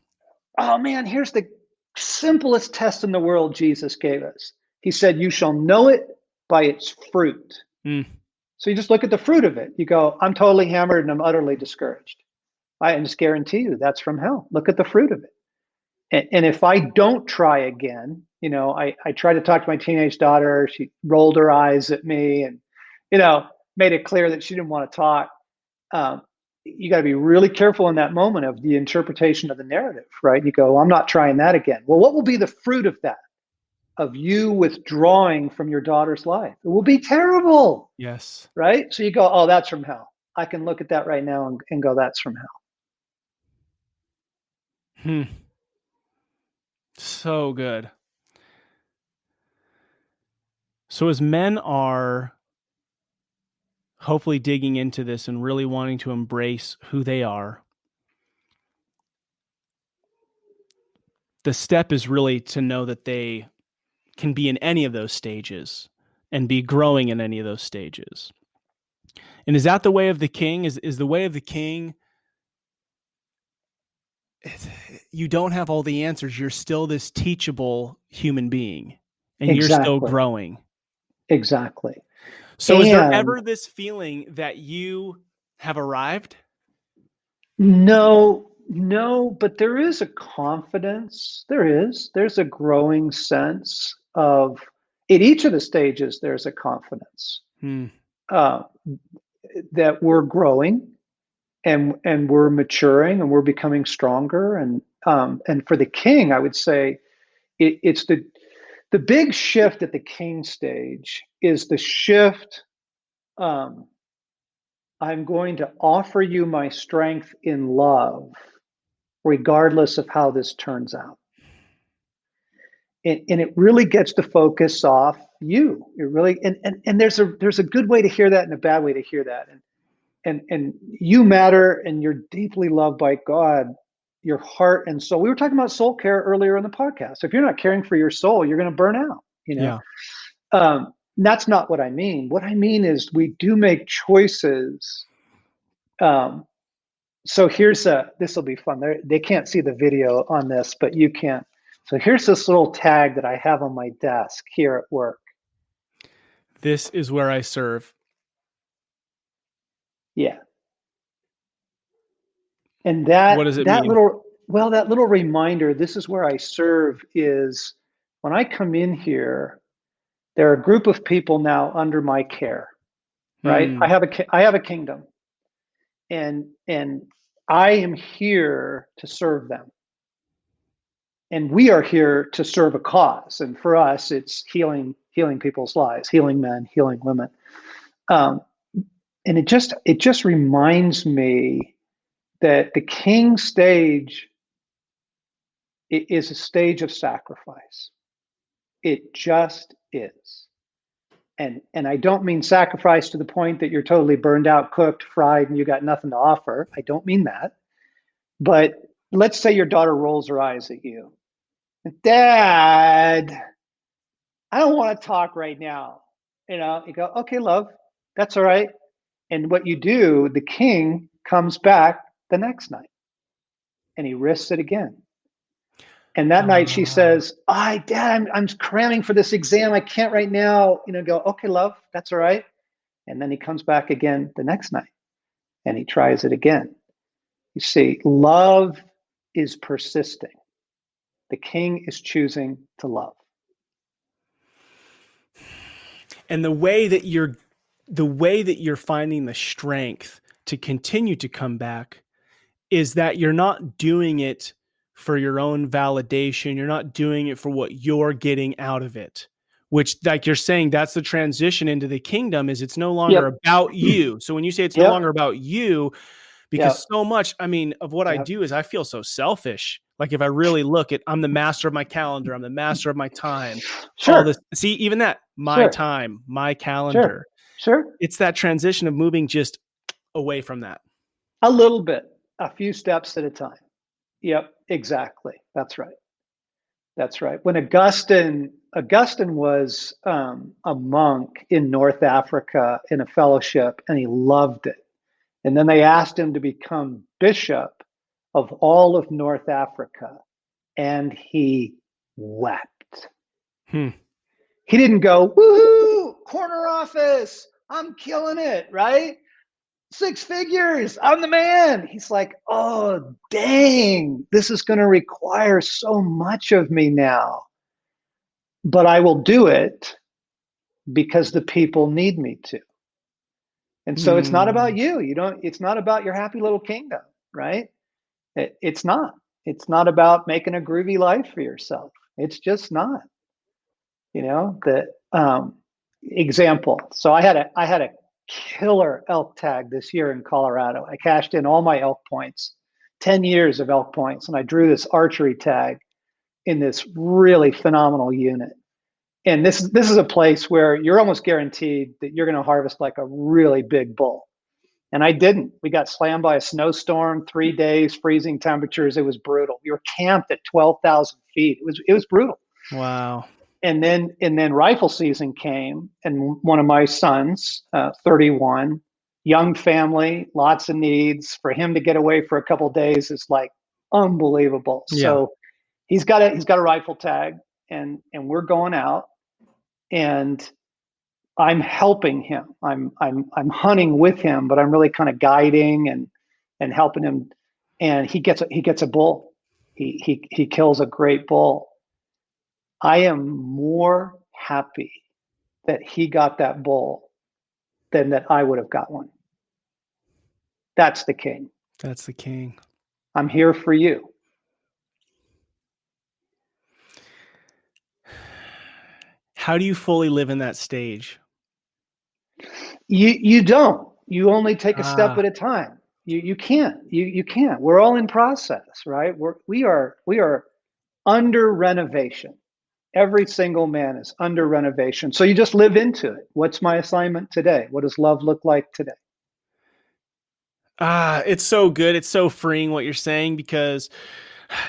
S2: oh man, here's the simplest test in the world Jesus gave us. He said, you shall know it by its fruit. So you just look at the fruit of it. You go, I'm totally hammered and I'm utterly discouraged. I just guarantee you that's from hell. Look at the fruit of it. And if I don't try again, I tried to talk to my teenage daughter. She rolled her eyes at me and, made it clear that she didn't want to talk. You got to be really careful in that moment of the interpretation of the narrative, right? You go, well, I'm not trying that again. Well, what will be the fruit of that? Of you withdrawing from your daughter's life? It will be terrible.
S1: Yes.
S2: Right? So you go, oh, that's from hell. I can look at that right now and go, that's from hell.
S1: So good. So as men are hopefully digging into this and really wanting to embrace who they are, the step is really to know that they can be in any of those stages and be growing in any of those stages. And is that the way of the king? Is the way of the king, you don't have all the answers. You're still this teachable human being, and you're still
S2: Exactly.
S1: growing.
S2: Exactly.
S1: So is there ever this feeling that you have arrived?
S2: No, but there is a confidence. There's a growing sense of, at each of the stages, there's a confidence uh, that we're growing and we're maturing and we're becoming stronger. And for the king, I would say it's the big shift at the king stage is the shift. I'm going to offer you my strength in love, regardless of how this turns out. And it really gets the focus off you. It really and there's a good way to hear that and a bad way to hear that. And you matter and you're deeply loved by God, your heart and soul. We were talking about soul care earlier in the podcast. If you're not caring for your soul, you're going to burn out,
S1: Yeah.
S2: That's not what I mean. What I mean is we do make choices. So this will be fun. They can't see the video on this, but you can. So here's this little tag that I have on my desk here at work.
S1: This is where I serve.
S2: Yeah. And that
S1: What does it
S2: that
S1: mean?
S2: that little reminder, this is where I serve, is when I come in here, there are a group of people now under my care, right? I have a kingdom, and I am here to serve them. And we are here to serve a cause. And for us, it's healing people's lives, healing men, healing women. And it just reminds me that the king stage is a stage of sacrifice. It just is. And I don't mean sacrifice to the point that you're totally burned out, cooked, fried, and you got nothing to offer. I don't mean that. But let's say your daughter rolls her eyes at you. Dad, I don't want to talk right now. You go, okay, love, that's all right. And what you do, the king comes back the next night and he risks it again. And that night she says, Dad, I'm cramming for this exam. I can't right now. Go, okay, love, that's all right. And then he comes back again the next night and he tries it again. You see, love is persisting. The king is choosing to love.
S1: And the way that you're finding the strength to continue to come back is that you're not doing it for your own validation. You're not doing it for what you're getting out of it, which, like you're saying, that's the transition into the kingdom. Is it's no longer about you. So when you say it's no longer about you, because so much, of what I do is I feel so selfish. Like if I really look at, I'm the master of my calendar. I'm the master of my time.
S2: Sure.
S1: All this, see, even that, my time, my calendar.
S2: Sure.
S1: It's that transition of moving just away from that.
S2: A little bit, a few steps at a time. Yep, exactly. That's right. When Augustine was a monk in North Africa in a fellowship, and he loved it. And then they asked him to become bishop of all of North Africa, and he wept. He didn't go, woohoo, corner office, I'm killing it, right? 6 figures, I'm the man. He's like, oh, dang, this is going to require so much of me now. But I will do it because the people need me to. And so it's not about you. It's not about your happy little kingdom, right? It's not. It's not about making a groovy life for yourself. It's just not. The example. So I had a killer elk tag this year in Colorado. I cashed in all my elk points, 10 years of elk points, and I drew this archery tag in this really phenomenal unit. And this is a place where you're almost guaranteed that you're going to harvest like a really big bull. And I didn't. We got slammed by a snowstorm, 3 days, freezing temperatures. It was brutal. We were camped at 12,000 feet. It was brutal.
S1: Wow.
S2: And then rifle season came, and one of my sons, 31, young family, lots of needs. For him to get away for a couple of days is like unbelievable.
S1: Yeah.
S2: So he's got a rifle tag, and we're going out, and I'm helping him. I'm hunting with him, but I'm really kind of guiding and helping him. And he gets a bull. He kills a great bull. I am more happy that he got that bull than that I would have got one. That's the king.
S1: That's the king.
S2: I'm here for you.
S1: How do you fully live in that stage?
S2: You don't. You only take a step at a time. You can't. You can't. We're all in process, right? We are under renovation. Every single man is under renovation. So you just live into it. What's my assignment today? What does love look like today?
S1: It's so good. It's so freeing what you're saying, because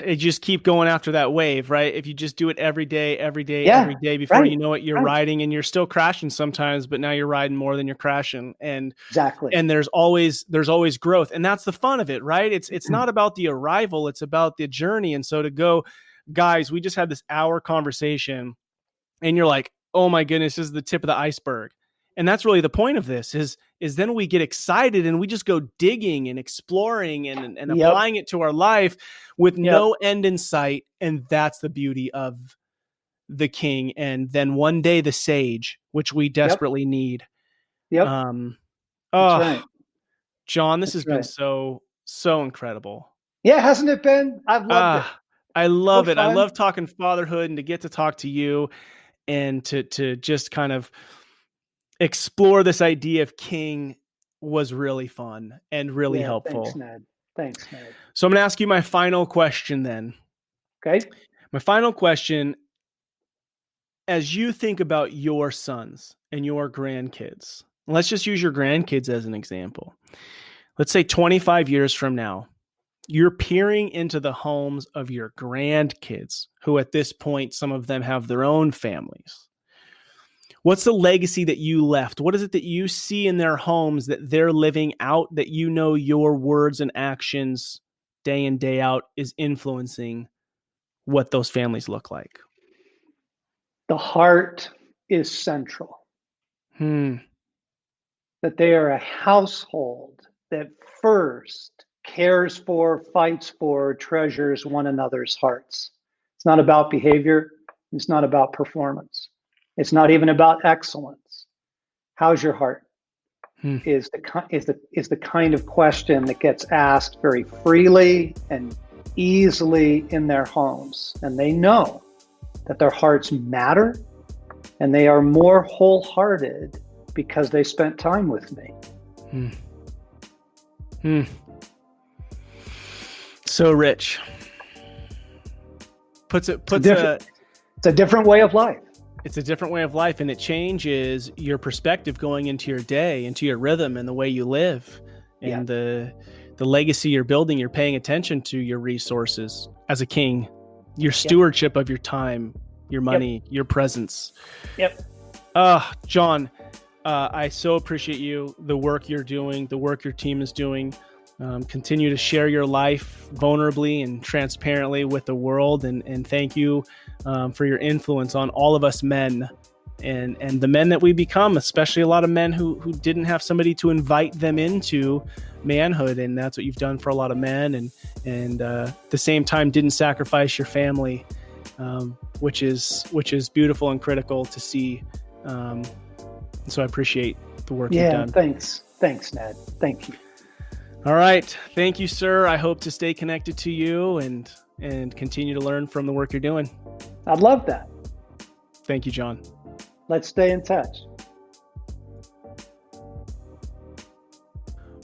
S1: it just keep going after that wave, right? If you just do it every day, every before
S2: right,
S1: you know it, you're riding, and you're still crashing sometimes, but now you're riding more than you're crashing. And
S2: exactly.
S1: And there's always growth. And that's the fun of it, right? It's not about the arrival, it's about the journey. And so to go, guys, we just had this hour conversation, and you're like, oh my goodness, this is the tip of the iceberg. And that's really the point of this is then we get excited and we just go digging and exploring and applying it to our life with no end in sight. And that's the beauty of the king. And then one day the sage, which we desperately need.
S2: Right.
S1: John, this has been so incredible.
S2: Yeah, hasn't it been? I've loved it.
S1: I love it.
S2: Fun.
S1: I love talking fatherhood, and to get to talk to you and to just kind of explore this idea of king was really fun and really helpful.
S2: Thanks, Ned.
S1: So I'm going to ask you my final question then.
S2: Okay.
S1: My final question, as you think about your sons and your grandkids, let's just use your grandkids as an example. Let's say 25 years from now, you're peering into the homes of your grandkids, who at this point, some of them have their own families. What's the legacy that you left? What is it that you see in their homes that they're living out, that you know your words and actions day in, day out is influencing what those families look like?
S2: The heart is central. That they are a household that first cares for, fights for, treasures one another's hearts. It's not about behavior. It's not about performance. It's not even about excellence. How's your heart? Is the kind of question that gets asked very freely and easily in their homes. And they know that their hearts matter, and they are more wholehearted because they spent time with me. So rich. It's a different way of life.
S1: It's a different way of life, and it changes your perspective going into your day, into your rhythm, and the way you live, and the legacy you're building. You're paying attention to your resources as a king, your stewardship of your time, your money, your presence. John, I so appreciate you, the work you're doing, the work your team is doing. Continue to share your life vulnerably and transparently with the world. And thank you for your influence on all of us men and the men that we become, especially a lot of men who didn't have somebody to invite them into manhood. And that's what you've done for a lot of men. And at the same time, didn't sacrifice your family, which is beautiful and critical to see. So I appreciate the work you've done.
S2: Thanks, Ned. Thank you.
S1: All right. Thank you, sir. I hope to stay connected to you and continue to learn from the work you're doing.
S2: I'd love that.
S1: Thank you, John.
S2: Let's stay in touch.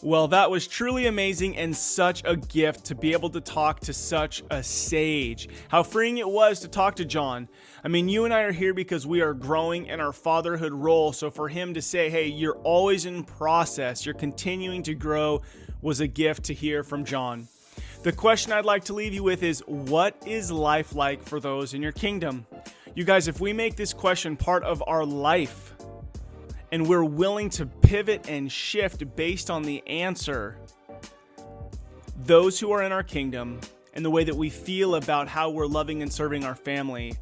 S1: Well, that was truly amazing and such a gift to be able to talk to such a sage. How freeing it was to talk to John. I mean, you and I are here because we are growing in our fatherhood role. So for him to say, hey, you're always in process, you're continuing to grow, was a gift to hear from John. The question I'd like to leave you with is, what is life like for those in your kingdom? You guys, if we make this question part of our life, and we're willing to pivot and shift based on the answer, those who are in our kingdom and the way that we feel about how we're loving and serving our family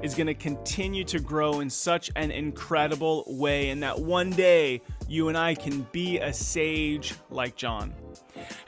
S1: is going to continue to grow in such an incredible way, and that one day you and I can be a sage like John.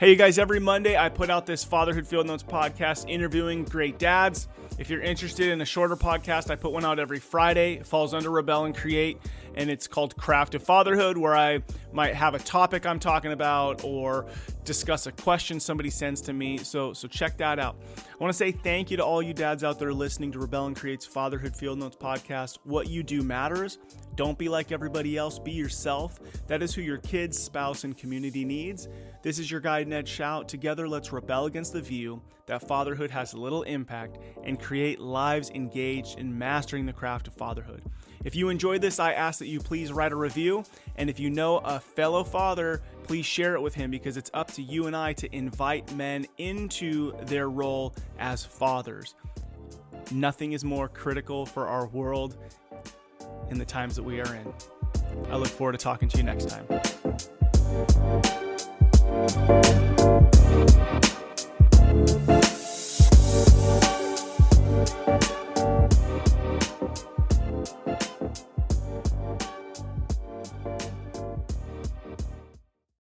S1: Hey, you guys, every Monday I put out this Fatherhood Field Notes podcast interviewing great dads. If you're interested in a shorter podcast, I put one out every Friday. It falls under Rebel and Create, and it's called Craft of Fatherhood, where I might have a topic I'm talking about or discuss a question somebody sends to me. So check that out. I want to say thank you to all you dads out there listening to Rebel and Create's Fatherhood Field Notes podcast. What you do matters. Don't be like everybody else. Be yourself. That is who your kids, spouse, and community needs. This is your guide, Ned Shout. Together, let's rebel against the view that fatherhood has little impact and create lives engaged in mastering the craft of fatherhood. If you enjoyed this, I ask that you please write a review. And if you know a fellow father, please share it with him, because it's up to you and I to invite men into their role as fathers. Nothing is more critical for our world in the times that we are in. I look forward to talking to you next time.